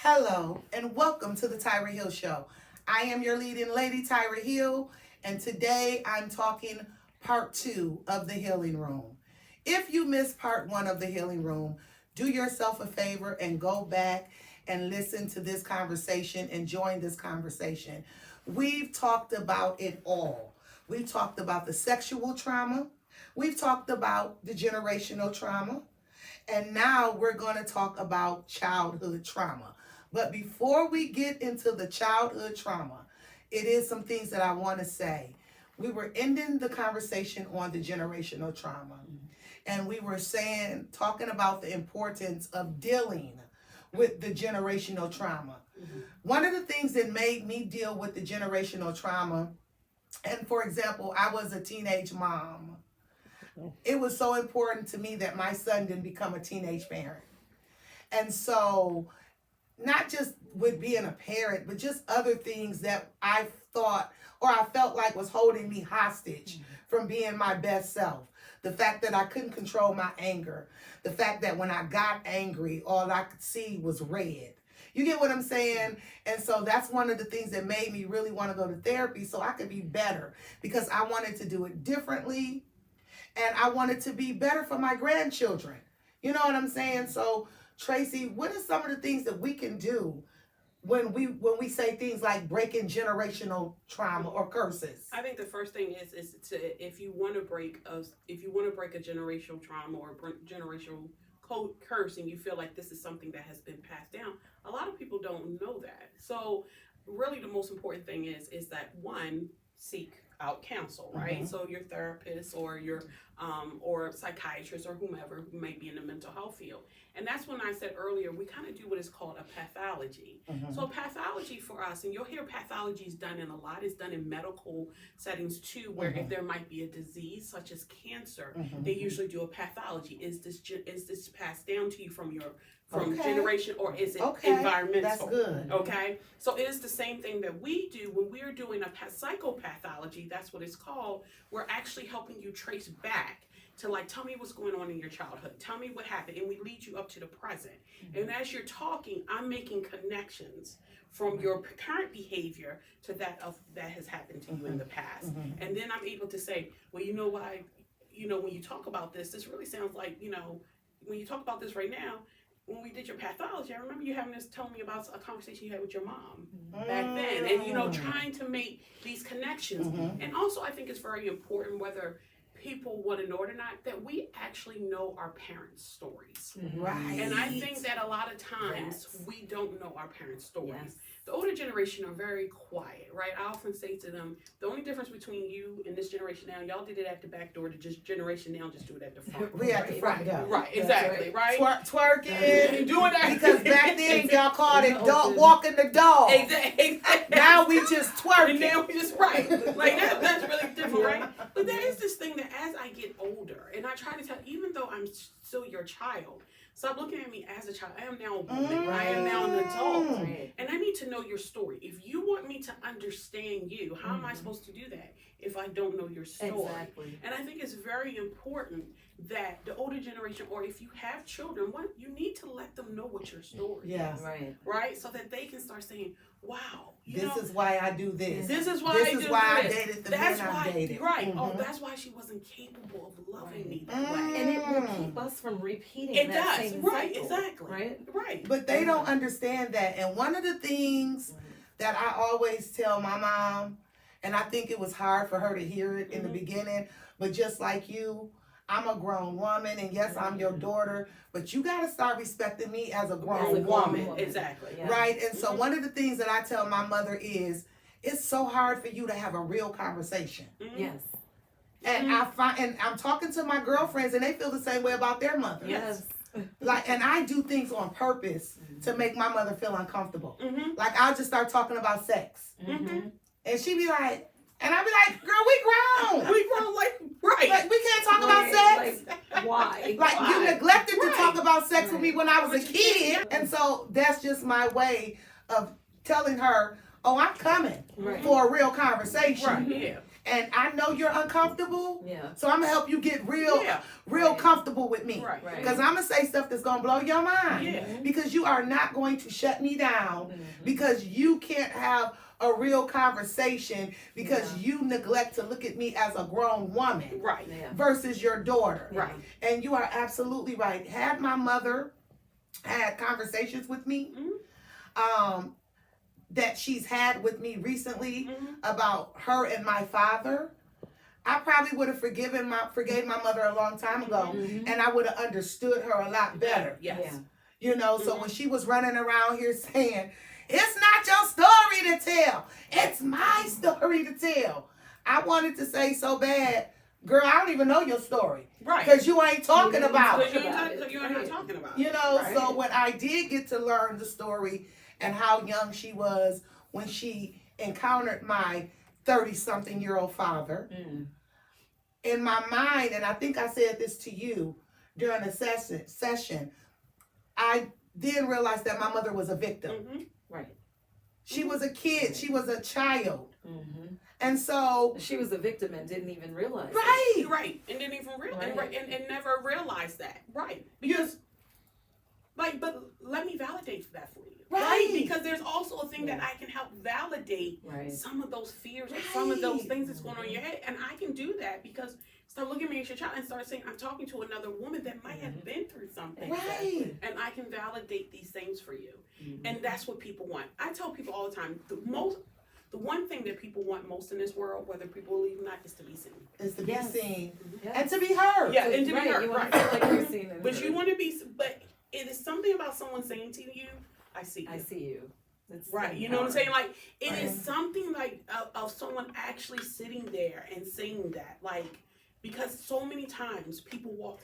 Hello and welcome to the Tyra Hill Show. I am your leading lady, Tyra Hill, and today I'm talking part 2 of the Healing Room. If you missed part 1 of the Healing Room, do yourself a favor and go back and listen to this conversation and join this conversation. We've talked about it all. We've talked about the sexual trauma. We've talked about the generational trauma. And now we're going to talk about childhood trauma. But before we get into the childhood trauma, it is some things that I want to say. We were ending the conversation on the generational trauma. And we were talking about the importance of dealing with the generational trauma. One of the things that made me deal with the generational trauma, and for example, I was a teenage mom. It was so important to me that my son didn't become a teenage parent. And so, not just with being a parent, but just other things that I thought or I felt like was holding me hostage from being my best self. The fact that I couldn't control my anger. The fact that when I got angry, all I could see was red. You get what I'm saying? And so that's one of the things that made me really want to go to therapy so I could be better, because I wanted to do it differently and I wanted to be better for my grandchildren. You know what I'm saying? So Tracy, what are some of the things that we can do when we say things like breaking generational trauma or curses? I think the first thing is to if you want to break a generational trauma or generational curse, and you feel like this is something that has been passed down, a lot of people don't know that. So really the most important thing is that one, seek out counsel, right? So your therapist or your or psychiatrist or whomever who may be in the mental health field. And that's when I said earlier, we kind of do what is called a pathology. So pathology for us, and you'll hear pathology is done in a lot, is done in medical settings too, where if there might be a disease such as cancer, they usually do a pathology. Is this passed down to you from generation, or is it environmental? That's good. Okay, so it is the same thing that we do when we're doing a psychopathology. That's what it's called. We're actually helping you trace back to, like, tell me what's going on in your childhood. Tell me what happened, and we lead you up to the present. And as you're talking, I'm making connections from your current behavior to that has happened to you in the past. And then I'm able to say, well, you know why? When you talk about this really sounds like, when you talk about this right now. When we did your pathology, I remember you telling me about a conversation you had with your mom back then, and trying to make these connections. And also, I think it's very important, whether people want to know it or not, that we actually know our parents' stories. Right. And I think that a lot of times we don't know our parents' stories. The older generation are very quiet, right? I often say to them, the only difference between you and this generation now, y'all did it at the back door, generation now just do it at the front. We at the front door. Right, exactly, right? Twerking. Doing that. Because back then y'all called it walking the dog. Exactly. Now we just twerking. And now we just, right. Like that's really different, right? But there is this thing that as I get older, and I try to tell, even though I'm still your child, stop looking at me as a child. I am now a woman. I am now an adult. And I need to know your story. If you want me to understand you, how am I supposed to do that if I don't know your story? Exactly. And I think it's very important that the older generation, or if you have children, you need to let them know what your story Yes. is. Right. Right? So that they can start saying, wow. This is why I do this. This is why I dated the man I dated. Right. Oh, that's why she wasn't capable of loving me that way. And it will keep us from repeating It that does. same Right. cycle, Exactly. Right. But they don't understand that. And one of the things that I always tell my mom, and I think it was hard for her to hear it in the beginning, but just like you, I'm a grown woman, and yes, I'm your daughter, but you got to start respecting me as a grown woman. Exactly. Yeah. Right? And so one of the things that I tell my mother is, it's so hard for you to have a real conversation. Yes. And I'm talking to my girlfriends, and they feel the same way about their mother. Yes. Like, and I do things on purpose to make my mother feel uncomfortable. Like, I'll just start talking about sex. And she be like, and I be like, girl, we grown. We grown, like, right. Like, we can't talk about sex. Like, why? Like, you neglected to Right. talk about sex with me when I was a But you kid. did. And so that's just my way of telling her, oh, I'm coming Right. for a real conversation. Right. Yeah. And I know you're uncomfortable. Yeah. So I'm gonna help you get real Right. comfortable with me. Right. Right. Because I'm gonna say stuff that's gonna blow your mind. Yeah. Because you are not going to shut me down Mhm. because you can't have a real conversation because Yeah. you neglect to look at me as a grown woman Right. Yeah. versus your daughter. Right. And you are absolutely right. Had my mother had conversations with me, that she's had with me recently about her and my father, I probably would have forgave my mother a long time ago, Mhm. and I would have understood her a lot better. Yes. Yeah. You know, so when she was running around here saying, "It's not your story to tell, it's my story to tell," I wanted to say so bad, "Girl, I don't even know your story Right. because you ain't talking about Because it." you're not talking about You it. know, Right. so when I did get to learn the story and how young she was when she encountered my 30-something-year-old father, Mm. in my mind, and I think I said this to you during a session, I then realized that my mother was a victim. Right. She was a kid. She was a child. Mm-hmm. And so, She was a victim and didn't even realize it. right. Right. And didn't even realize Right. and never realized that. Right. Yes. Like, but let me validate that for you. Right. Because there's also a thing that I can help validate Right. some of those fears or some of those Right. things that's going on in your head. And I can do that because start looking at me as your child and start saying, I'm talking to another woman that might have been through something. Right. And I can validate these things for you. Mhm. And that's what people want. I tell people all the time, the one thing that people want most in this world, whether people believe or not, is to be seen. Is to Yes. be seen Yes. and to be heard. Yeah, and to be Right, heard, you want right. to feel like you're seen and But heard. you want to be, but it is something about someone saying to you, I see you. I see you. It's Right, you know what I'm saying? empowering. Like, it is something like of someone actually sitting there and saying that. Like, because so many times people walk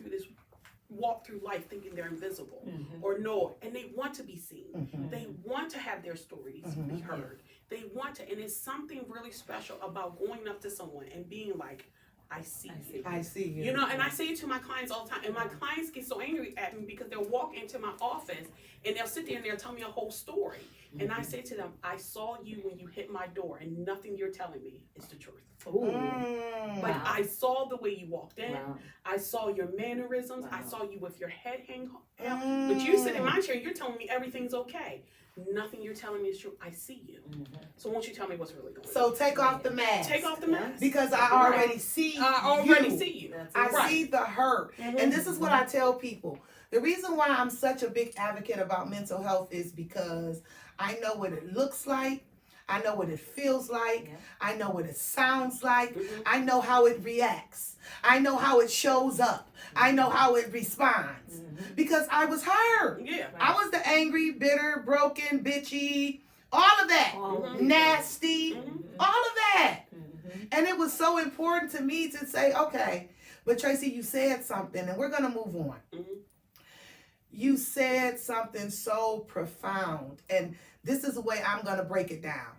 through life thinking they're invisible Mhm. or no, and they want to be seen. Mhm. They want to have their stories be Mhm. heard. They want to, and it's something really special about going up to someone and being like, I see I see you. I see you. You know, and I say it to my clients all the time, and my clients get so angry at me because they'll walk into my office and they'll sit there and they'll tell me a whole story. And I say to them, I saw you when you hit my door, and nothing you're telling me is the truth. Ooh. Like, Wow. I saw the way you walked in, Wow. I saw your mannerisms, I Wow. saw you with your head hang down. But you sit in my chair, you're telling me everything's okay. Nothing you're telling me is true. I see you. Mhm. So won't you tell me what's really going on? So take off the mask. Take off the mask. Because I already see I already you. see you. That's I it. Right. see the hurt. Mhm. And this is what I tell people. The reason why I'm such a big advocate about mental health is because I know what it looks like. I know what it feels like. Yeah. I know what it sounds like. Mhm. I know how it reacts. I know how it shows up. I know how it responds. Mhm. Because I was hurt. Yeah. I was the angry, bitter, broken, bitchy, all of that. All of it. Nasty, Mhm. all of that. Mhm. And it was so important to me to say, okay, but Tracy, you said something, and we're going to move on. Mhm. You said something so profound, and this is the way I'm going to break it down.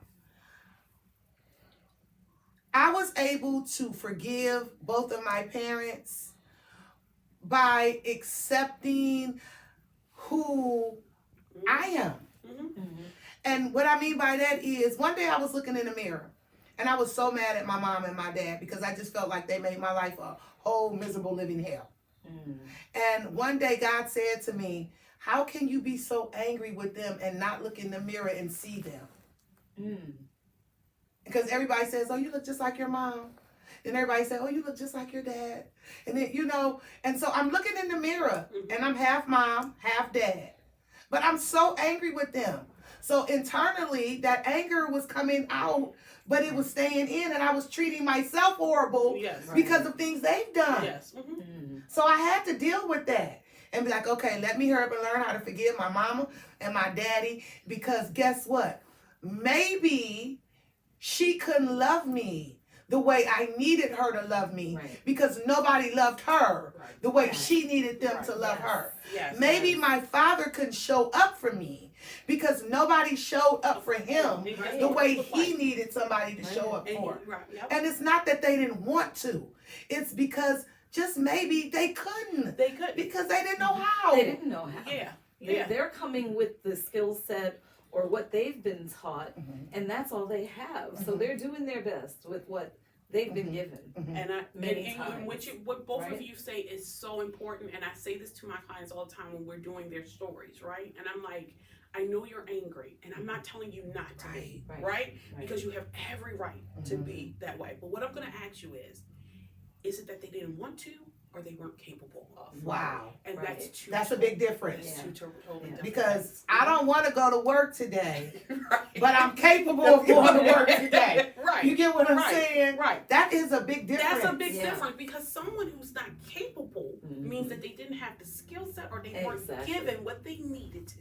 I was able to forgive both of my parents by accepting who I am. Mhm. Mhm. And what I mean by that is, one day I was looking in the mirror, and I was so mad at my mom and my dad because I just felt like they made my life a whole miserable living hell. Mhm. And one day God said to me, how can you be so angry with them and not look in the mirror and see them? Mm. Because everybody says, oh, you look just like your mom. And everybody said, oh, you look just like your dad. And then, you know, and so I'm looking in the mirror and I'm half mom, half dad. But I'm so angry with them. So internally, that anger was coming out, but it was staying in, and I was treating myself horrible Yes. because of things they've done. Yes. Mhm. Mhm. So I had to deal with that and be like, okay, let me hurry up and learn how to forgive my mama and my daddy, because guess what? Maybe she couldn't love me the way I needed her to love me, Right. because nobody loved her Right. the way Right. she needed them Right. to love Yes. her. Yes. Maybe my father couldn't show up for me because nobody showed up for him Right. the way Look he like- needed somebody to show up and for. right. Yep. And it's not that they didn't want to. It's because just maybe they couldn't, They could. because they didn't know how. They didn't know how. Yeah. They- Yeah. They're coming with the skill set or what they've been taught, Mhm. and that's all they have. So Mhm. they're doing their best with what they've been given. And Many times, what both of right? you say is so important, and I say this to my clients all the time when we're doing their stories, right? And I'm like, I know you're angry, and I'm not telling you not to be, right? Because you have every right to be that way. But what I'm going to ask you is it that they didn't want to, or they weren't capable of? Wow. And that's a big difference. It's two totally different Because things. I don't want to go to work today, Right. but I'm capable of going to work today. Right. You get what I'm Right. saying? Right. That is a big difference. That's a big difference, because someone who's not capable means that they didn't have the skill set, or they weren't given what they needed to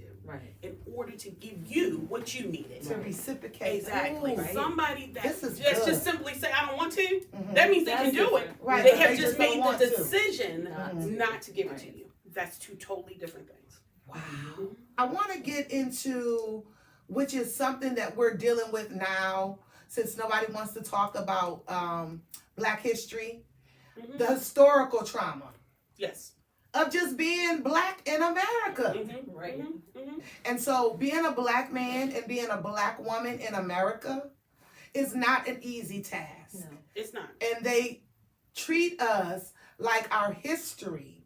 in order to give you what you needed. To reciprocate. Exactly. Ooh, Somebody that This is just good. simply say, I don't want to, that means they That's can do it. different. Right, They but have they just just don't made want the to. decision not to give it Right. to you. That's two totally different things. Wow. I want to get into, which is something that we're dealing with now, since nobody wants to talk about Black history, the historical trauma Yes. of just being Black in America. Right. And so being a Black man and being a Black woman in America is not an easy task. No. It's not. And they treat us like our history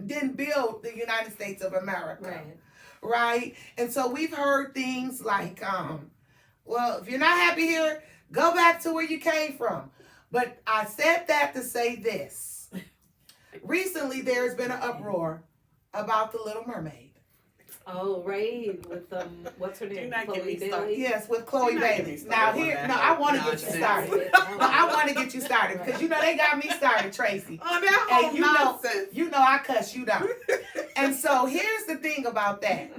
didn't build the United States of America. Right? And so we've heard things like, well, if you're not happy here, go back to where you came from. But I said that to say this. Recently, there's been an uproar about The Little Mermaid. Oh, right. With what's her name? Do not get Chloe me started. Bailey. Yes, with Chloe Do not get Bailey. me Now started on here, that no, I want to get you nonsense. started. No, I want to get you started because you know they got me started, Tracy. Oh, that Hey, whole you know, nonsense. I cuss you down. And so here's the thing about that.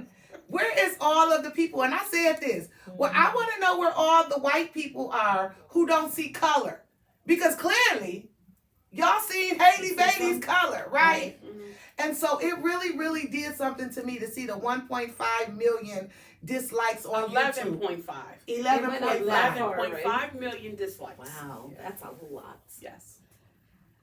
Where is all of the people? And I said this. Well, I want to know where all the white people are who don't see color. Because clearly, y'all seen Haley Bailey's color, right? And so it really, really did something to me to see the 1.5 million dislikes on YouTube. 11.5. 11.5. 11.5 million dislikes. Wow, that's a lot. Yes.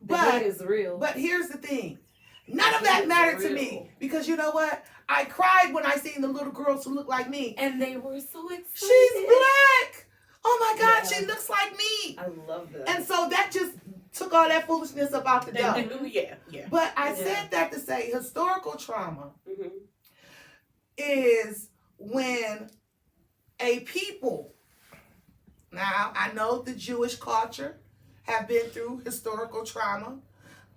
The hate is real. But here's the thing. None of that mattered to me. Because you know what? I cried when I seen the little girls who look like me. And they were so excited. She's Black. Oh my God, she looks like me. I love that. And so that just took all that foolishness about the dump. Yeah. But I said that to say historical trauma Mm-hmm. is when a people, now I know the Jewish culture have been through historical trauma,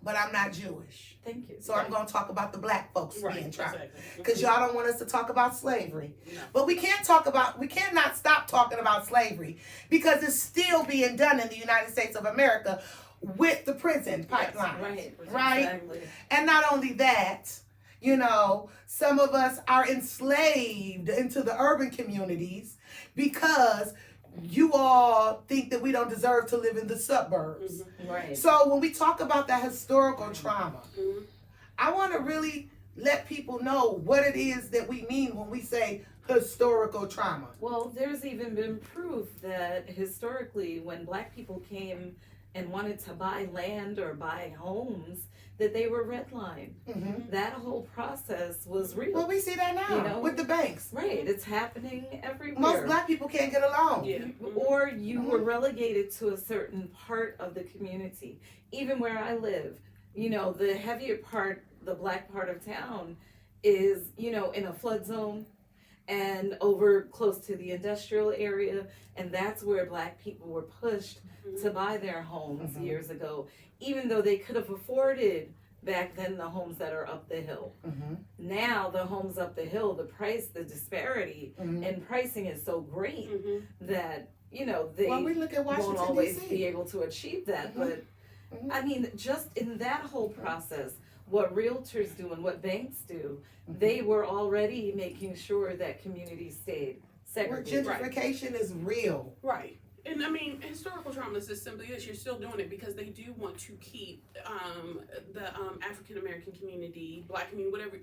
but I'm not Jewish. Thank you. So I'm going to talk about the Black folks being trauma. Exactly. Because y'all don't want us to talk about slavery. No. But we cannot stop talking about slavery because it's still being done in the United States of America with the prison pipeline. Right? Exactly. And not only that, you know, some of us are enslaved into the urban communities because you all think that we don't deserve to live in the suburbs. Right. So when we talk about that historical trauma, I want to really let people know what it is that we mean when we say historical trauma. Well, there's even been proof that historically, when Black people came and wanted to buy land or buy homes, that they were redlined. That whole process was real. Well, we see that now You know? with the banks. Right, it's happening everywhere. Most Black people can't get a loan. Yeah. Or you were relegated to a certain part of the community. Even where I live, you know, the heavier part, the Black part of town is, you know, in a flood zone and over close to the industrial area. And that's where Black people were pushed to buy their homes years ago, even though they could have afforded back then the homes that are up the hill. Now the homes up the hill, the price, the disparity in pricing is so great that, you know, they Well, we look at Washington, won't always D.C. be able to achieve that. But I mean, just in that whole process, what realtors do and what banks do, they were already making sure that communities stayed Where segregated. gentrification is real. Right. And I mean, historical trauma is just simply this. You're still doing it because they do want to keep the African American community, Black community, whatever,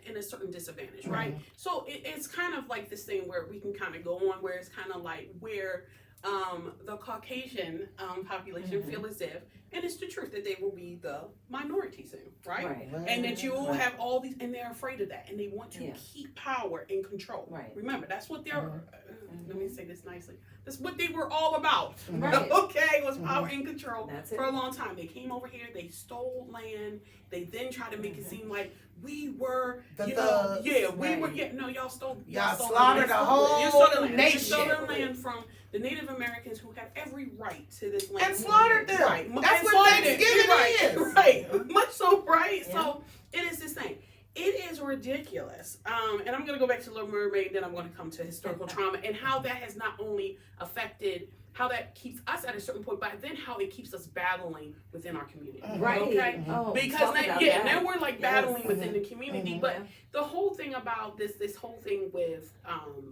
in a certain disadvantage, right? So it's kind of like this thing where we can kind of go on where it's kind of like where the Caucasian population feel as if, And it's the truth that they will be the minority soon, right? Right. And that you will Right. have all these, and they're afraid of that, and they want to Yeah. keep power and control. Right. Remember, that's what they're. Mhm. Let me say this nicely. That's what they were all about. Right. Okay, was power and control That's for it. a long time. They came over here, they stole land. They then tried to make it seem like we were, The you know, thugs. yeah, we Right. were. Yeah, no, y'all stole. Y'all stole slaughtered land. the whole You stole the land. You nation. stole the land from the Native Americans who have every right to this land. And slaughtered them. Right. That's And what slaughtered them. Thanksgiving Right. is. Right. Much so, right? Yeah. So it is this thing. It is ridiculous. And I'm going to go back to Little Mermaid, then I'm going to come to historical trauma and how that has not only affected how that keeps us at a certain point, but then how it keeps us battling within our community. Right. Okay? Oh, Because talk now, about yeah, that. now we're like battling within the community. Mhm. But the whole thing about this whole thing with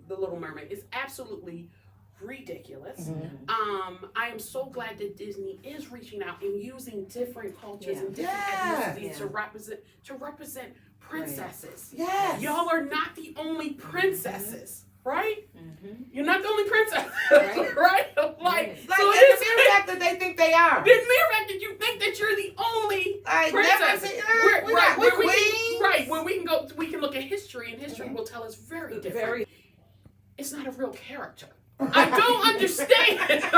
the Little Mermaid is absolutely ridiculous. I am so glad that Disney is reaching out and using different cultures and different Yeah. ethnicities to represent princesses. Yes. Y'all are not the only princesses, right? Mhm. You're not the only princess, Right. right? Right. Like, so and it's the mere fact that they think they are. the mere fact that you think that you're the only Like, princess. never seen, We're we're queens. queens. Right, when we can look at history, and history will tell us very different. Very. It's not a real character. I don't understand. I don't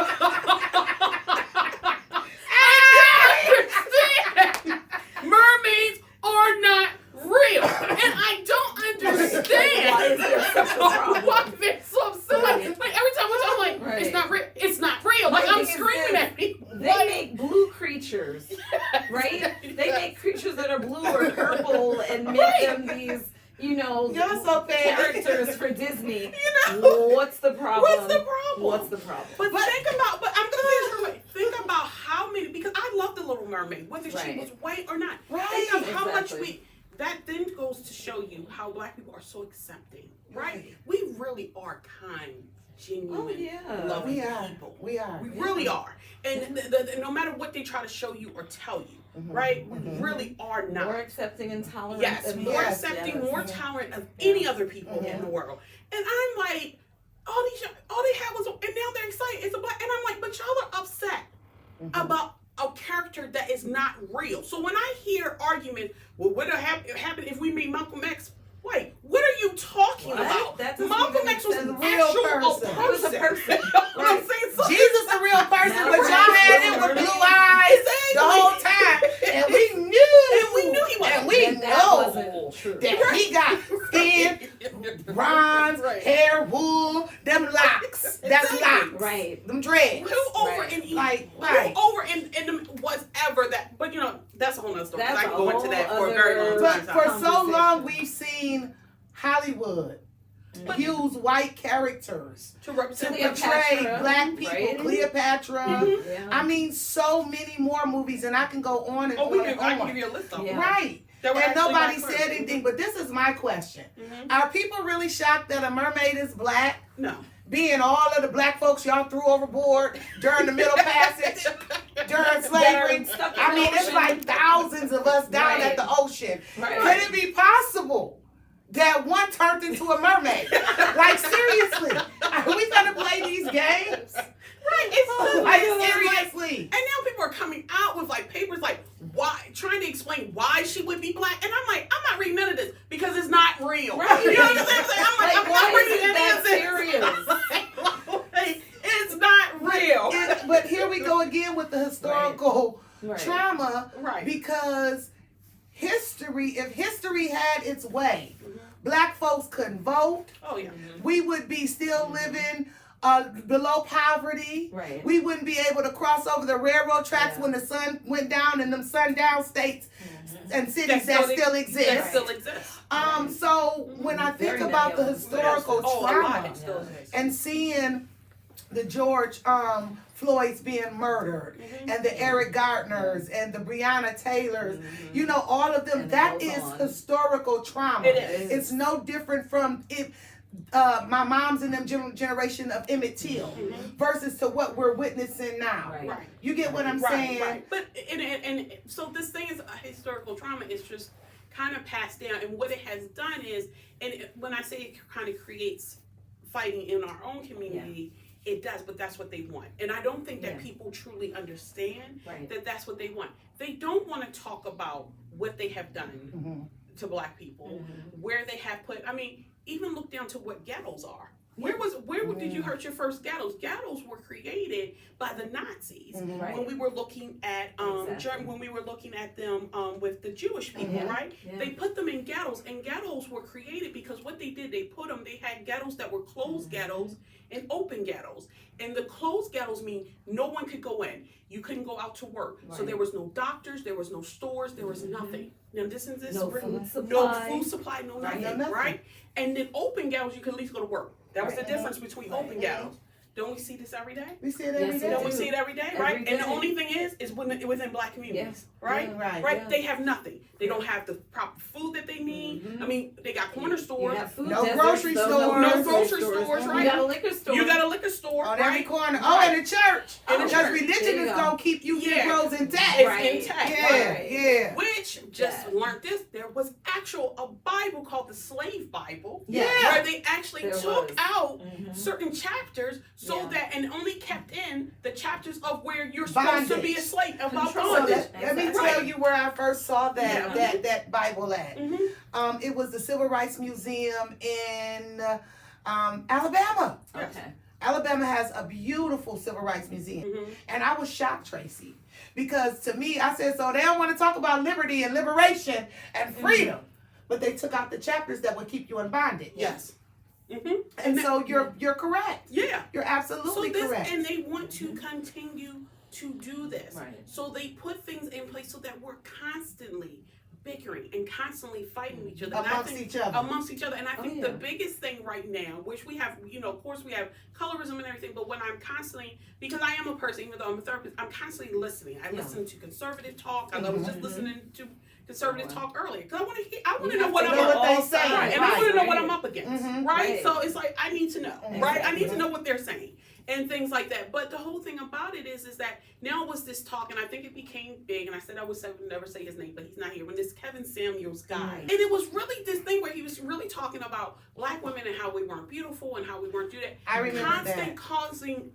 understand. Mermaids are not real, and I don't understand Why is there such a problem? why they're so upset. Like every time we talk, like Right. it's not real. It's not real. Like My I'm thing is screaming this. at me. They make blue creatures, right? They make creatures that are blue or purple and make them these, you know, You're so bad. characters for Disney. You know? What's the problem? What's the problem? What's the problem? But think about, but I'm gonna say this real quick. Think about how many, because I love the Little Mermaid, whether she Right. was white or not. Right. Think of how much Exactly. that then goes to show you how Black people are so accepting, right? Right. We really are kind, genuine, Oh, yeah. loving We are. people. We are. We really are. And no matter what they try to show you or tell you, right? We really are not. More accepting and tolerant. Yes, and more yes, accepting, yes. more tolerant of any other people in the world. And I'm like, all they had was, and now they're excited. It's a Black, and I'm like, but y'all are upset about a character that is not real. So when I hear arguments, well, what would happen if we meet Malcolm X? Wait, what are you talking What? about? That doesn't Malcolm even X was make an sense. Real actual person. person. He was a person. What I'm saying? So Jesus a real person, Now but we're y'all had actually him with learning. blue eyes the whole time. And we knew. And we knew he was. And we And that know wasn't true. that he got skin, bronze, Right. hair, wool, them locks. That's Exactly. locks. Right. Them dreads. Who over Right. in Like, right. who over in was ever that? But you know, that's a whole nother story. 'Cause That's I can a go into whole that for a very long other- But time. for so Conversation. long, we've seen Hollywood use white characters To represent to Cleopatra, portray Black people. right? Cleopatra. Mhm. Yeah. I mean, so many more movies, and I can go on and Oh, on I and can on. give you a list of them. Yeah. Right. That were And actually nobody Black said first. anything, but this is my question. Mhm. Are people really shocked that a mermaid is black? No. Being all of the black folks y'all threw overboard during the Middle Passage, during slavery. Stuck in I the mean, it's ocean. like thousands of us down Right. at the ocean. Right. Could it be possible that one turned into a mermaid? Like, seriously, are we gonna play these games? Right. It's so Like, like, seriously. and now people are coming out with like papers like why, trying to explain why she would be black, and I'm like, I'm not reading none of this because it's not real. Right. You know what I'm saying? I'm like, I'm why not reading is it any that of this. serious? Like, it's not real. But here we go again with the historical Right. trauma, Right. because if history had its way, black folks couldn't vote. Oh yeah. We would be still living below poverty. Right. We wouldn't be able to cross over the railroad tracks Yeah. when the sun went down in them sundown states and cities that still exist. That still exists. So when I think Very about the many of them. historical Oh, a lot. trauma It still exists. and seeing the George Floyds being murdered, and the Eric Gardners and the Breonna Taylors, you know, all of them, And it that goes is on. historical trauma. It is. It's no different from my mom's and them generation of Emmett Till versus to what we're witnessing now. Right. Right. You get what I'm saying? Right. But and so this thing is a historical trauma. It's just kind of passed down, and what it has done is, when I say it kind of creates fighting in our own community, It does, but that's what they want. And I don't think that Yeah. people truly understand Right. that that's what they want. They don't want to talk about what they have done Mhm. to Black people, Mhm. where they have put, I mean, even look down to what ghettos are. Where did you hurt your first ghettos? Ghettos were created by the Nazis Mhm. Right. when we were looking at Exactly. when we were looking at them with the Jewish people, Mhm. right? Yeah. They put them in ghettos, and ghettos were created because what they did, they had ghettos that were closed ghettos and open ghettos. And the closed ghettos mean no one could go in. You couldn't go out to work. So Right. there was no doctors, there was no stores, there was nothing. Now this is No real- food supply. no food supply, no Right. nothing, No nothing. right? And then open ghettos, you could at least go to work. That was Right. the difference between Right. open ghettos. Don't we see this every day? We see it every Yes, day. we Don't we do. see it every day, Every right? And the day. only thing is within Black communities, right? Yeah. Right. Right? Yeah. They have nothing. They don't have the proper food that they need. Mhm. I mean, they got corner You stores. have food No deserts, grocery though, stores. No grocery stores, You right? got a liquor store. You got a liquor store, On right? every corner. Right. Oh, in the church. In the Because church. religion There you is go. going to keep you Yeah. Negroes intact. It's Right. intact. Yeah, Right. yeah. Which just Yeah. learned this. There was a Bible called the Slave Bible, Yeah. where they actually There took was. out Mhm. certain chapters so Yeah. that and only kept in the chapters of where you're supposed to be a Bondage. slave about Control. So bondage. let me Exactly. tell you where I first saw that Yeah. that Bible at. Mm-hmm. It was the Civil Rights Museum in Alabama. Okay. Alabama has a beautiful Civil Rights Museum. Mm-hmm. And I was shocked, Tracy, because to me, I said, so they don't want to talk about liberty and liberation and freedom, but they took out the chapters that would keep you in bondage. Yes. Mm-hmm. And so you're correct. Yeah. You're absolutely correct. And they want to continue to do this. Right. So they put things in place so that we're constantly bickering and constantly fighting each other. And I Amongst think- each other. Amongst each other. And I think yeah. the biggest thing right now, which we have, of course we have colorism and everything, but when I'm constantly, because I am a person, even though I'm a therapist, I'm constantly listening. I Yeah. listen to conservative talk. I was just Mhm. listening to conservative Right. talk earlier. Because I want to You know have what to I'm know up what they against. say. Right. And I Right, want to know what right. I'm up against. Mhm. Right? Right. So it's like, I need to know. Right? I need to Exactly. know what they're saying. And things like that. But the whole thing about it is that now was this talk, and I think it became big, and I said I would never say his name, but he's not here, when this Kevin Samuels guy. And it was really this thing where he was really talking about Black women and how we weren't beautiful and how we weren't do that. I remember Constant that. causing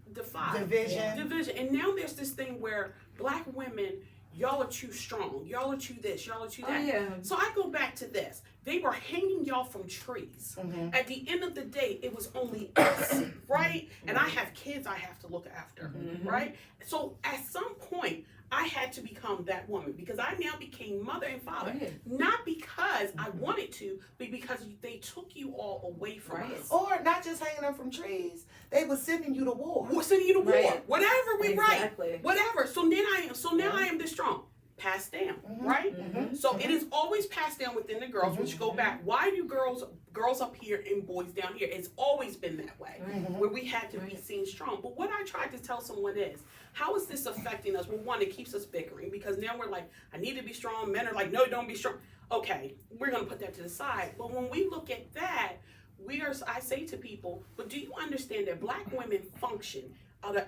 Division. division. And now there's this thing where Black women, y'all are too strong. Y'all are too this. Y'all are too Oh that. yeah. So I go back to this. They were hanging y'all from trees. Mhm. At the end of the day, it was only us, right? And I have kids I have to look after, Mhm. right? So at some point, I had to become that woman because I now became mother and father. Right. Not because I wanted to, but because they took you all away from Right. us. Or not just hanging them from trees, they were sending you to war. We're sending you to war. Right. Whatever we Exactly. write. Whatever. So now I am this strong. Passed down, Mhm. right? Mhm. So it is always passed down within the girls, which go back. Why do girls up here and boys down here? It's always been that way, Right. where we had to be Right. seen strong. But what I tried to tell someone is, how is this affecting us? Well, one, it keeps us bickering because now we're like, I need to be strong. Men are like, no, don't be strong. Okay, we're gonna put that to the side. But when we look at that, I say to people, but do you understand that Black women function out of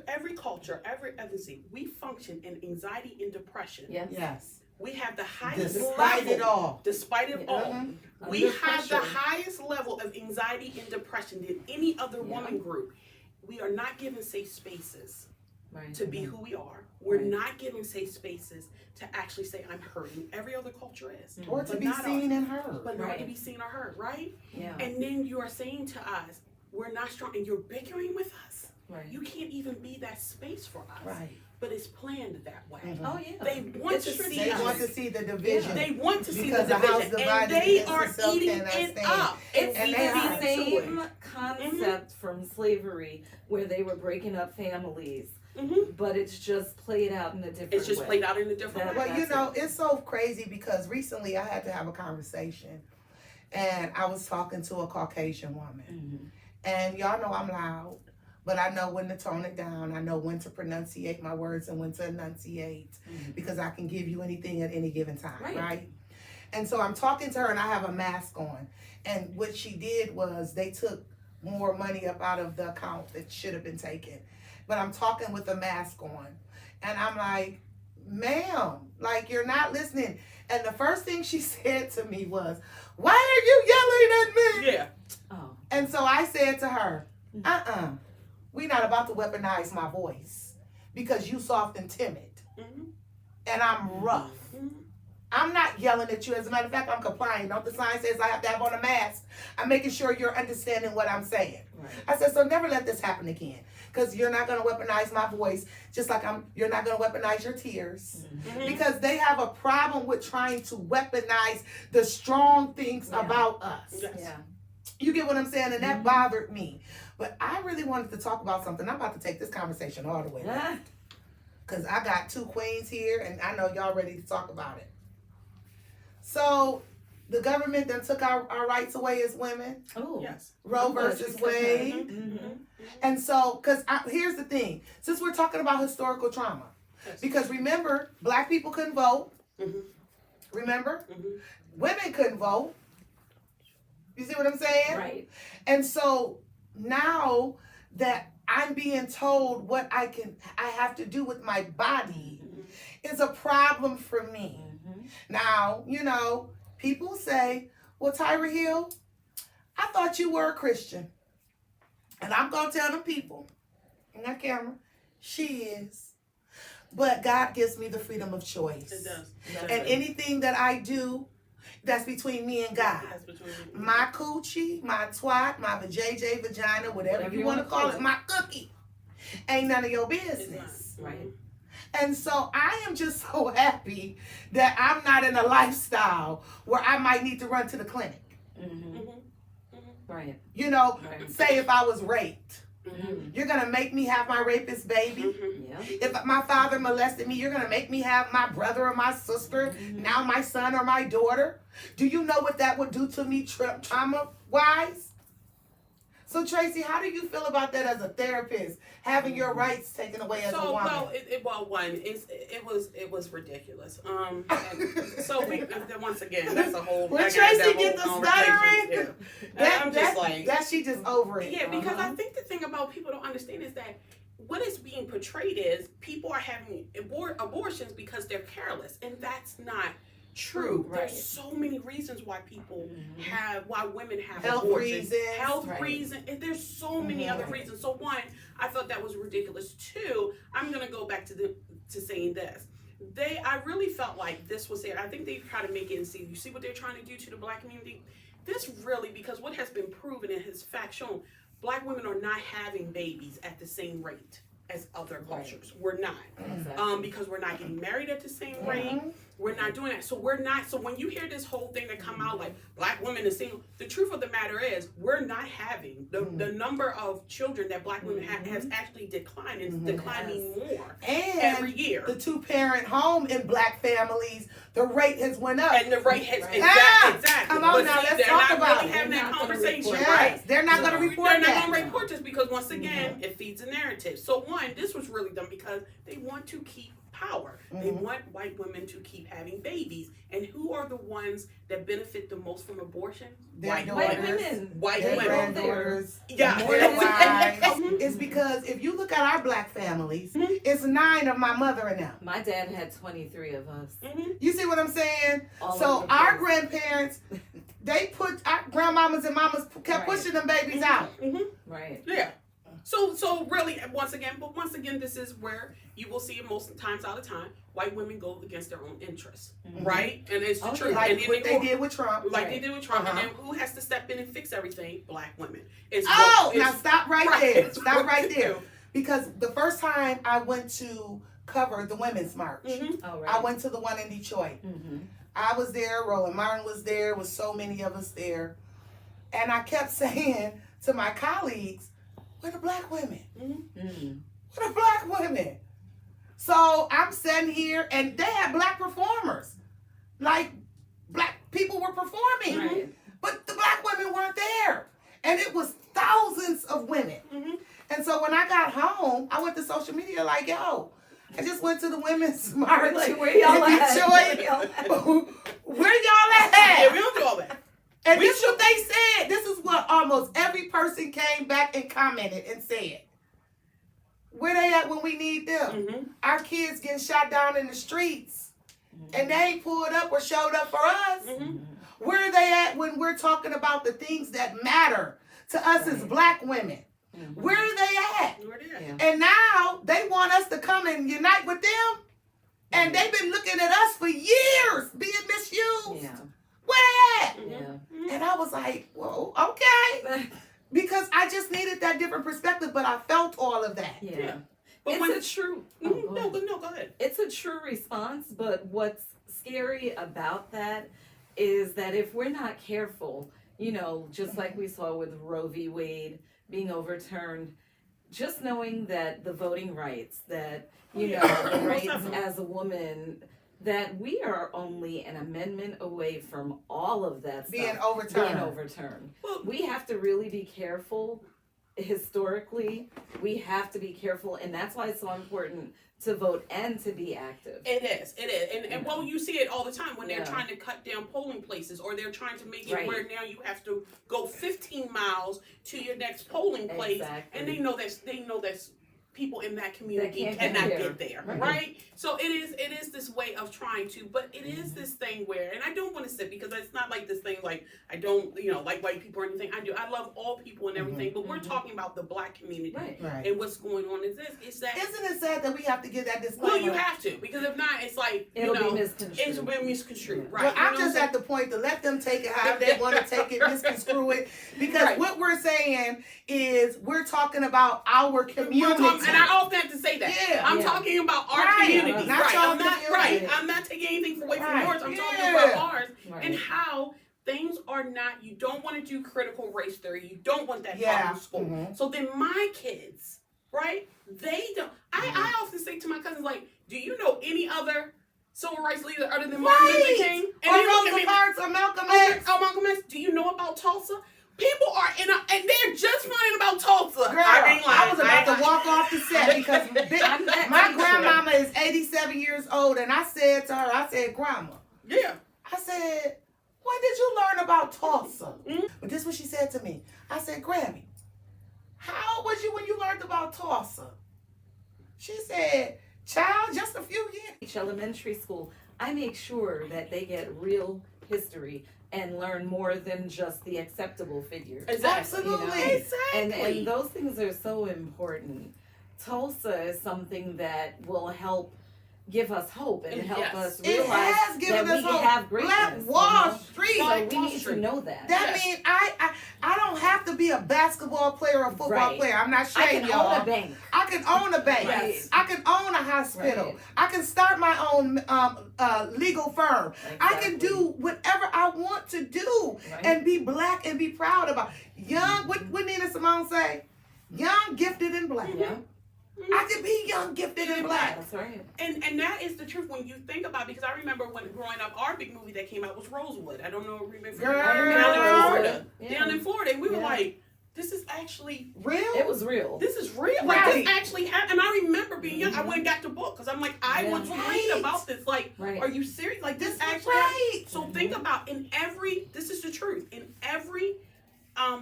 every culture, every ethnicity, we function in anxiety and depression. Yes. Yes. We have the highest Despite level. it all. Despite it Yeah. all. Mhm. We Under have the pressure. highest level of anxiety and depression than any other Yeah. woman group. We are not given safe spaces Right. to be who we are. We're Right. not given safe spaces to actually say, I'm hurting. Every other culture is. Or to But be not seen us. and heard. But not Right. to be seen or heard, right? Yeah. And then you are saying to us, we're not strong, and you're bickering with us. Right. You can't even be that space for us. Right. But it's planned that way. Mhm. Oh yeah. They want It's to see They us. want to see the division. They want to see Because the the house division, divided and they against are itself eating cannot it stand. up. It's And the they are. same concept from slavery where they were breaking up families, Mm-hmm. but it's just played out in a different It's just way. played out in a different That- way. Well, you know, it's so crazy because recently I had to have a conversation and I was talking to a Caucasian woman. Mhm. And y'all know I'm loud, but I know when to tone it down. I know when to pronunciate my words and when to enunciate Mhm. because I can give you anything at any given time, Right. right? And so I'm talking to her and I have a mask on. And what she did was they took more money up out of the account that should have been taken. But I'm talking with a mask on. And I'm like, ma'am, like you're not listening. And the first thing she said to me was, why are you yelling at me? Yeah. Oh. And so I said to her, we're not about to weaponize my voice because you soft and timid. Mhm. And I'm rough. Mhm. I'm not yelling at you. As a matter of fact, I'm complying. Don't the sign says I have to have on a mask? I'm making sure you're understanding what I'm saying. Right. I said, so never let this happen again. Because you're not going to weaponize my voice, just like you're not going to weaponize your tears. Mhm. Because they have a problem with trying to weaponize the strong things Yeah. about us. Yes. Yeah. You get what I'm saying? And that Mhm. bothered me. But I really wanted to talk about something. I'm about to take this conversation all the way back. Ah, Because I got two queens here, and I know y'all ready to talk about it. So, the government then took our rights away as women. oh. Yes. Roe I'm glad versus you said Wade. that. Mhm. Mhm. And so, because here's the thing. Since we're talking about historical trauma, Yes. because remember, black people couldn't vote. Mhm. Remember? Mhm. Women couldn't vote. You see what I'm saying? Right. And so, now that I'm being told what I have to do with my body is a problem for me. Mhm. Now, you know, people say, well, Tyra Hill, I thought you were a Christian. And I'm going to tell them people in that camera, she is. But God gives me the freedom of choice. It does. And anything that I do, that's between me and God. That's between you. My coochie, my twat, my vajayjay, vagina, whatever you want to call it, my cookie, ain't none of your It's business. not. Right. And so I am just so happy that I'm not in a lifestyle where I might need to run to the clinic. Mhm. Mhm. Right. You know, Right. say if I was raped, Mhm. you're gonna make me have my rapist baby. Mhm. Yeah. If my father molested me, you're gonna make me have my brother or my sister, Mhm. now my son or my daughter. Do you know what that would do to me trauma-wise? So Tracy, how do you feel about that as a therapist, having your rights taken away as a So woman? it was ridiculous. And so then once again, that's a whole. When I got Tracy that get whole the conversation. stuttering, Yeah. And I'm just like, that she just over it. yeah, because Uh-huh. I think the thing about people don't understand is that what is being portrayed is people are having abortions because they're careless, and that's not true. Right. There's so many reasons why people Mhm. why women have Health abortions. reasons. Health Right. reasons, and there's so many other Mhm. reasons. So one, I thought that was ridiculous. Two, I'm gonna go back to saying this. I really felt like this was there. I think they try to make it and see. You see what they're trying to do to the black community? This really, because what has been proven and has fact shown, black women are not having babies at the same rate as other cultures. We're not. Exactly. Because we're not getting married at the same rate. Mhm. We're not doing that. So we're not. So when you hear this whole thing that come out like black women is single, the truth of the matter is we're not having the number of children that black women have has actually declined and declining more And every year. the two-parent home in black families, the rate has went up. And the rate has Right. exactly. Come on But now, see, let's they're talk not about really it. having They're that not gonna conversation, report right? Yes, they're not going to No. report They're not that. going to report this because once again, it feeds a narrative. So one, this was really done because they want to keep power. They Mhm. want white women to keep having babies. And who are the ones that benefit the most from abortion? Their White White daughters, women. White their women. granddaughters, Yeah. their wives. Mhm. It's because if you look at our black families, Mhm. it's 9 of my mother and them. My dad had 23 of us. Mhm. You see what I'm saying? All So over the our place. grandparents, they put our grandmamas and mamas kept Right. pushing them babies out. Mhm. Right. Yeah. So really, once again, this is where you will see it most times out of time. White women go against their own interests, Mhm. right? And it's the Oh, truth. yeah. Like And then what they did with Trump. like they Right. did with Trump. Uh-huh. And then who has to step in and fix everything? Black women. It's Oh, what- now it's- stop right right, there. it's Stop what right they there. do. Because the first time I went to cover the Women's March, Mhm. Oh, I right. went to the one in Detroit. Mm-hmm. I was there, Roland Martin was there, with so many of us there. And I kept saying to my colleagues, where the black women? Mm-hmm. Where the black women? So I'm sitting here and they had black performers. Like black people were performing. Right. But the black women weren't there. And it was thousands of women. Mhm. And so when I got home, I went to social media like, yo, I just went to the Women's March Like, where y'all in at? Detroit. Where y'all at? Where y'all at? Yeah, we don't do all that. And We this is what they said. This is what almost every person came back and commented and said. Where they at when we need them? Mhm. Our kids getting shot down in the streets. And they ain't pulled up or showed up for us. Mhm. Where are they at when we're talking about the things that matter to us as Right. black women? Mhm. Where are they at? Where they at? Yeah. And now they want us to come and unite with them. And they've been looking at us for years being misused. Yeah. Where they at? Yeah. Mhm. And I was like, well, okay. Because I just needed that different perspective, but I felt all of that. Yeah. Yeah. But It's when a true. Oh, Mhm. go ahead. no, go ahead. It's a true response, but what's scary about that is that if we're not careful, just like we saw with Roe v. Wade being overturned, just knowing that the voting rights, that, the Most rights definitely. as a woman, that we are only an amendment away from all of that Being stuff overturned. being overturned. Well, We have to really be careful historically. We have to be careful, and that's why it's so important to vote and to be active. it is. And Yeah. well, you see it all the time when they're Yeah. trying to cut down polling places, or they're trying to make it Right. where now you have to go 15 miles to your next polling place, Exactly. and they know that's people in that community That can't cannot get get there. there, Right. right? So it is this way of trying to, but it is this thing where, and I don't want to sit because it's not like this thing like I don't like white people or anything. I love all people and everything, but we're Mhm. talking about the black community Right. Right. and what's going on. Is that Isn't it sad that we have to give that disclaimer? well, you have to, because if not, it's like It'll be it's misconstrued. been misconstrued, Yeah. right? Well, I'm You know just what at the point to let them take it however they want to take it, misconstrue it. Because Right. what we're saying is we're talking about our We're community. talking- and I often have to say that. Yeah. I'm Yeah. talking about our Right. community. Not Right. y'all I'm not community. right. I'm not taking anything away from Right. yours. I'm talking Yeah. about ours Right. and how things are not. You don't want to do critical race theory. You don't want that Yeah. taught in school. Mhm. So then my kids, right? They don't. I often say to my cousins, like, do you know any other civil rights leader other than Martin Luther Right. King? Or they look at Rosa me like, Parks or Malcolm oh, X. Malcolm X, do you know about Tulsa? People are and they're just finding about Tulsa. Girl, I ain't lying. I was about to walk off the set because I'm that my teacher. grandmama is 87 years old, and I said to her, I said, Grandma, Yeah. I said, when did you learn about Tulsa? Mhm. But this is what she said to me. I said, Grammy, how old was you when you learned about Tulsa? She said, child, just a few years. Each elementary school, I make sure that they get real history and learn more than just the acceptable figures. Absolutely. Exactly. And those things are so important. Tulsa is something that will help give us hope and help Yes. us It realize has given that us we hope. have greatness. Black you Wall know? Street. So Black we Wall need Street. to know that. That Yes. means I don't have to be a basketball player or a football Right. player. I'm not I shading can y'all. own a bank. I can own a bank. Right. I can own a hospital. Right. I can start my own legal firm. I can Exactly. do whatever I want to do Right. and be black and be proud about. Young, what Nina Simone say? Young, gifted, and black. Yeah, I can be young, gifted, and black. that's right. And that is the truth when you think about it, because I remember when growing up, our big movie that came out was Rosewood. I don't know if you remember. Girl. Down in Girl. Florida. Yeah. Down in Florida. And we were Yeah. like, this is actually, Real? It was real. this is real. Like, Right. this actually happened. And I remember being young. I went and got the book because I'm like, I Yeah. want to read Right. about this. Like, Right. are you serious? Like, this This is actually right. So think about this is the truth. In every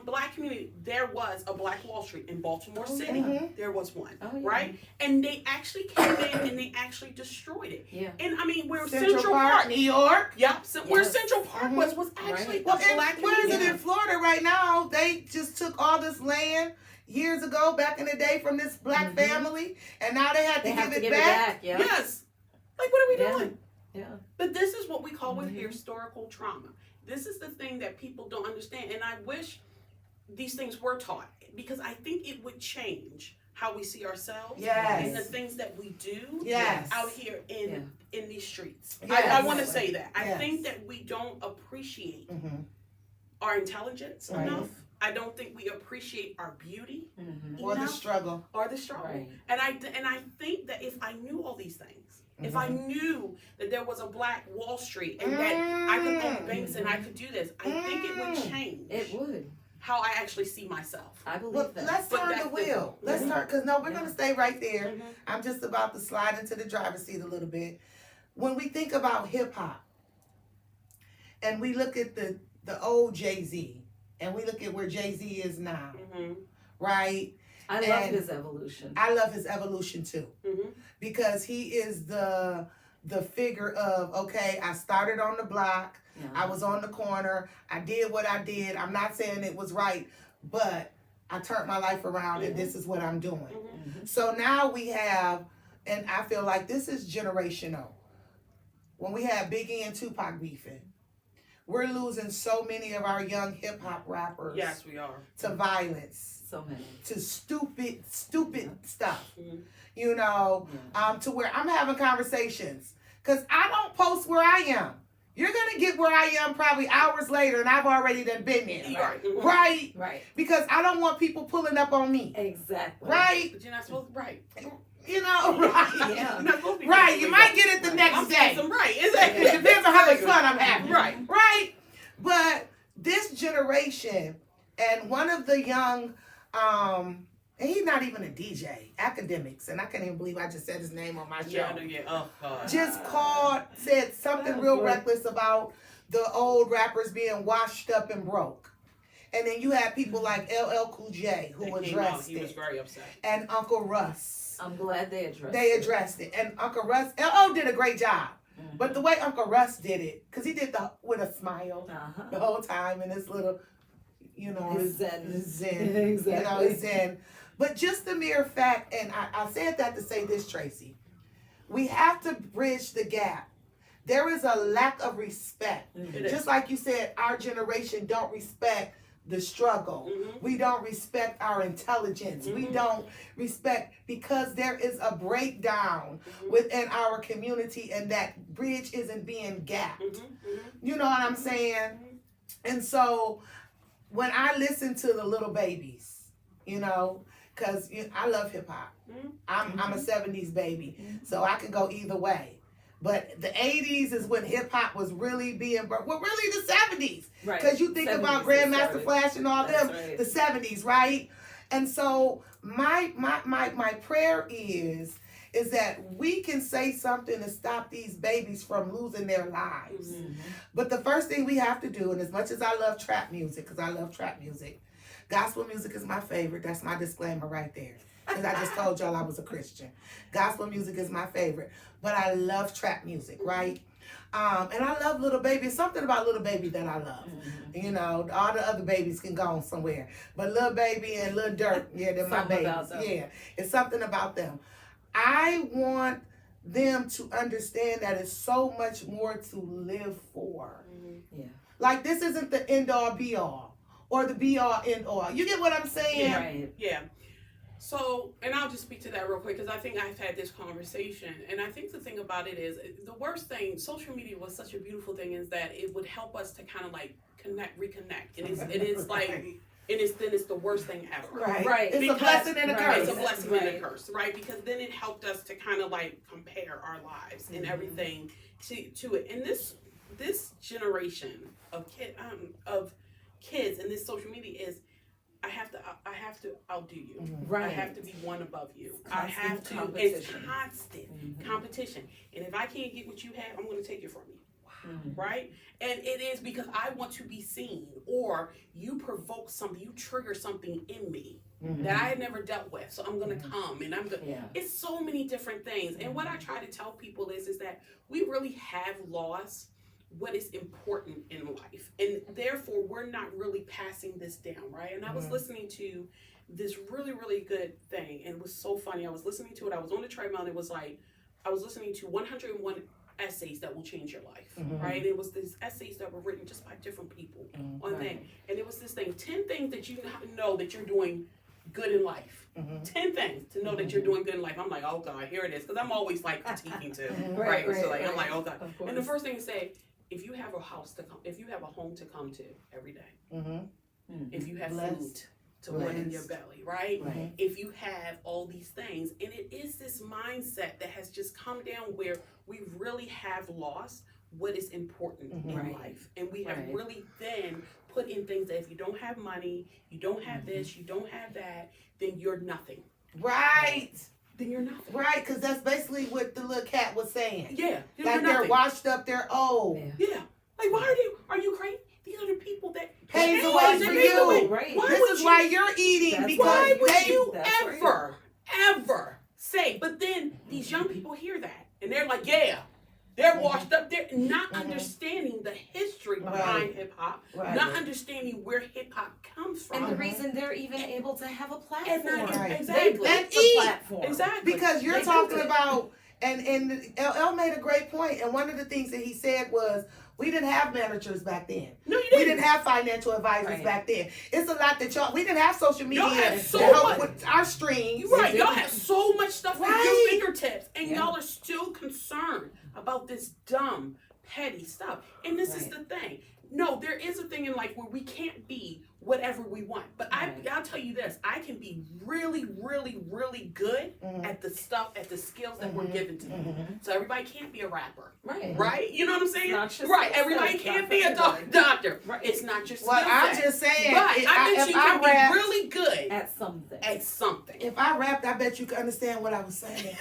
black community, there was a Black Wall Street in Baltimore Oh, City. yeah. There was one, Oh, yeah. right? And they actually came in and they actually destroyed it. Yeah. And I mean, where Central Park, New York. Yep. So where Yes. Central Park was actually Right. a Well, black where is it community. in Florida right now? They just took all this land years ago, back in the day, from this black Mhm. family, and now they have They to have give to it give back. it back. Yeah. Yes. Like, what are we Yeah. doing? Yeah. But this is what we call with Mhm. historical trauma. This is the thing that people don't understand. And I wish these things were taught, because I think it would change how we see ourselves Yes. and the things that we do Yes. out here in these streets. Yes. I want to say that. I Yes. think that we don't appreciate Mhm. our intelligence Right. enough. I don't think we appreciate our beauty Mm-hmm. Or the enough, struggle. or the struggle. Right. And I think that if I knew all these things, if I knew that there was a Black Wall Street and that I could own banks and I could do this, I think it would change It would. how I actually see myself. I believe Well, that. let's But turn the that's the- wheel. Let's Yeah. turn, because no, we're Yeah. going to stay right there. Mhm. I'm just about to slide into the driver's seat a little bit. When we think about hip hop and we look at the old Jay-Z and we look at where Jay-Z is now, Mhm. right? I love and his evolution. I love his evolution too, Mhm. because he is the figure of, okay, I started on the block, Yeah. I was on the corner, I did what I did. I'm not saying it was right, but I turned my life around and this is what I'm doing. Mhm. So now we have, and I feel like this is generational. When we have Biggie and Tupac beefing, we're losing so many of our young hip hop rappers Yes, we are. to violence, So many. to stupid stuff. Mhm. You know, to where I'm having conversations because I don't post where I am. You're gonna get where I am probably hours later, and I've already done been there, Right. Mhm. right? Right. Because I don't want people pulling up on me, Exactly. right? But you're not supposed to, right. You know, right? Yeah. You're not supposed to be Right. doing You that. might get it the Right. next I'm day. saying some right. Exactly. It depends on how much fun I'm having. Right. Right. But this generation, and one of the young, and he's not even a DJ, academics, and I can't even believe I just said his name on my show. Yeah, I know, yeah. Oh, God. Just said something Oh, real boy. reckless about the old rappers being washed up and broke. And then you have people like LL Cool J who That came out, addressed he was it. very upset. And Uncle Russ. I'm glad they addressed They it. addressed it. And Uncle Russ, LL did a great job. Mhm. But the way Uncle Russ did it, because he did the with a smile Uh-huh. the whole time and his little, you know, His zen. his zen. Exactly. You know, his zen. But just the mere fact, and I said that to say this, Tracy, we have to bridge the gap. There is a lack of respect. Mhm. is. Just like you said, our generation don't respect the struggle. Mhm. We don't respect our intelligence. We Mhm. don't respect because there is a breakdown Mhm. within our community and that bridge isn't being gapped. Mhm. Mhm. You know what I'm saying? And so when I listen to the little babies, you know, because I love hip hop. Mhm. I'm a 70s baby, so I can go either way. But the 80s is when hip hop was really being, well, really the 70s. Right. Because you think 70s about they Grandmaster started. Flash and all That's them, right. the 70s, right? And so my prayer is that we can say something to stop these babies from losing their lives. Mhm. But the first thing we have to do, and as much as I love trap music, because I love trap music, gospel music is my favorite. That's my disclaimer right there. Because I just told y'all I was a Christian. Gospel music is my favorite. But I love trap music, right? And I love Little Baby. It's something about Little Baby that I love. Mhm. You know, all the other babies can go on somewhere. But Little Baby and Little Dirt, yeah, they're my Something babies. about them. Yeah, it's something about them. I want them to understand that it's so much more to live for. Mhm. Yeah. Like, this isn't the end all be all or the be all end all. You get what I'm saying? Right. Yeah. So, and I'll just speak to that real quick because I think I've had this conversation, and I think the thing about it is the worst thing. Social media was such a beautiful thing is that it would help us to kind of like reconnect, and it's like, and it's the worst thing ever. Right. Right. It's a Because- blessing and a right. curse. It's a blessing Right. and a curse, right? Because then it helped us to kind of like compare our lives and Mhm. everything to it. And this generation of kids and this social media is, I have to outdo you. Mhm. I have to be one above you. It's I have to. constant It's competition. constant Mhm. competition. And if I can't get what you have, I'm going to take it from you. Mhm. Right? And it is because I want to be seen, or you provoke something, you trigger something in me Mhm. that I had never dealt with. So I'm going to Mhm. come and I'm going. Yeah. It's so many different things. And what I try to tell people is that we really have lost what is important in life, and therefore we're not really passing this down, right? And I was Mhm. listening to this really, really good thing, and it was so funny. I was listening to it. I was on the treadmill, and it was like I was listening to 101 essays that will change your life, Mhm. right? It was these essays that were written just by different people Mhm. on Right. thing, and it was this thing: 10 things that you know that you're doing good in life. Mhm. 10 things to know that you're doing good in life. I'm like, oh God, here it is, because I'm always like critiquing too, Mhm. right? Right, So like, I'm right. like, oh God. Of And the course. first thing to say, if you have a home to come to every day, Mhm. Mhm. if you have Blessed. food to put in your Blessed. belly, right? Right. If you have all these things, and it is this mindset that has just come down where we really have lost what is important in Right. life, and we have Right. really then put in things that if you don't have money, you don't have this, you don't have that, then you're nothing. Right. Then you're nothing. Right. Because that's basically what the little cat was saying. Yeah, you're Like, they're nothing. washed up, they're old. Yeah. Yeah. Like, why are you crazy? These are the people that Pays that the way they for pay the you. way. Right. Why This would is you, why you're eating That's because why would they. you That's right. ever say? But then these young people hear that and they're like, yeah, they're washed up. They're not Mhm. understanding the history Right. behind hip hop, Right. not understanding where hip hop comes from. And the reason they're even able to have a platform. And not- Right. exactly. They built the eat. platform. Exactly. Because you're They talking built it. about, and El made a great point, and one of the things that he said was, we didn't have managers back then. No, you We didn't. didn't have financial advisors Right. back then. It's a lot that y'all, we didn't have social media Y'all had to so help much. with our streams. You're right. Y'all have so much stuff at Right. your fingertips, and Yeah. y'all are still concerned about this dumb, petty stuff. And this is Right. the thing. No, there is a thing in life where we can't be whatever we want. But Right. I'll tell you this: I can be really, really, really good Mhm. at the stuff, at the skills that were Mhm. given to me. Mhm. So everybody can't be a rapper, Right. right? You know what I'm saying? Not your Right. skill Everybody set, can't not be a everybody. doctor. Right. It's not your skill Well, I'm set. just saying, But if I bet if you I can rapped, be really good At something. at something. if I rapped, I bet you could understand what I was saying.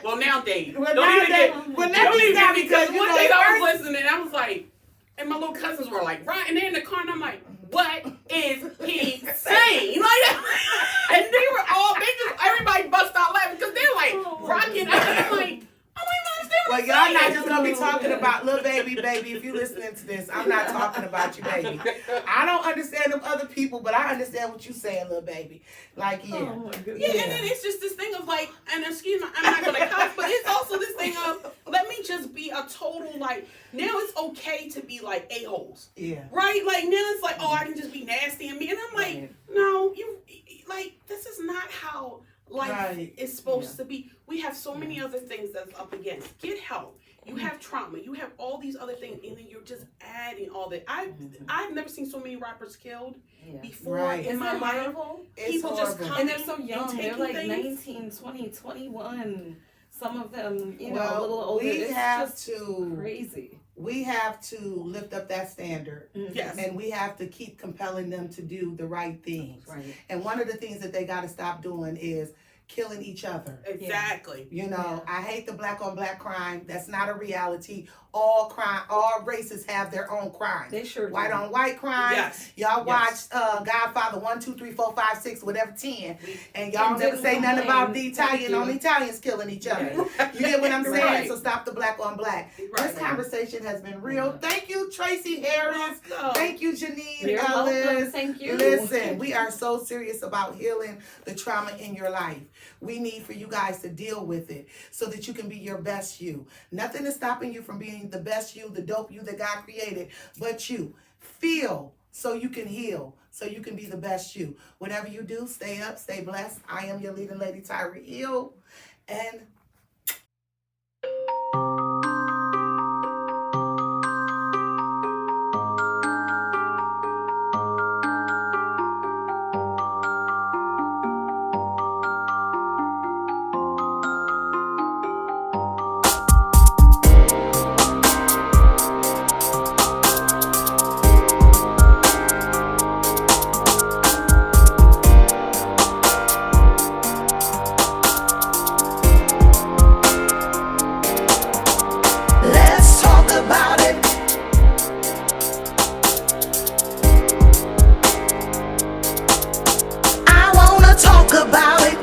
Well, now, Dave. Well, Don't now even that- get- well, don't let me even stop get- because, one you know, day I first- was listening, I was like, and my little cousins were like, right, and they're in the car, and I'm like, what is he saying? Like, and they were all, everybody bust out laughing because they're like rocking. I'm like, I don't even understand Well, what y'all he's not saying. just gonna be talking about little baby. If you listening to this, I'm not talking about you, baby. I don't understand them other people, but I understand what you saying, little baby. Like, yeah. Oh my goodness. Yeah, and then it's just this thing of like, and excuse me, I'm not gonna cuss, but it's also this thing of, let me just be a total, like, now it's okay to be like a-holes. Yeah. Right? Like, now it's like, oh, I can just be nasty and me. And I'm like, Right. no, like, this is not how life Right. is supposed to be. We have so many other things that's up against. Get help. You have trauma. You have all these other things, and then you're just adding all that. I've never seen so many rappers killed Yeah. before Right. in Isn't my that life. horrible? It's People just horrible. come And they're so young. They're taking like things. 19, 20, 21. Some of them, you know, Well, a little older. we It's have just to crazy. we have to lift up that standard, Yes. and we have to keep compelling them to do the right things. Right. And one of the things that they got to stop doing is killing each other. Exactly. You know, I hate the black on black crime. That's not a reality. All races have their own crime. They sure do. White on white crime. Yes. Y'all Yes. watched Godfather 1, 2, 3, 4, 5, 6, whatever 10, and y'all And never didn't say nothing complain. about the Italian. Only Italians killing each other. You get what I'm saying? Right. So stop the black on black. Right. This conversation has been real. Thank you, Tracy Harris. Welcome. Thank you, Janine You're welcome. Ellis. Thank you. Listen, we are so serious about healing the trauma in your life. We need for you guys to deal with it so that you can be your best you. Nothing is stopping you from being the best you, the dope you that God created, but you. Feel so you can heal, so you can be the best you. Whatever you do, stay up, stay blessed. I am your leading lady, Tyra Hill, and let's talk about it. I wanna talk about it.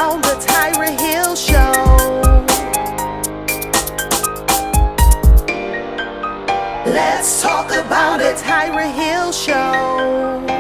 On the Tyra Hill Show. Let's talk about it, Tyra Hill Show.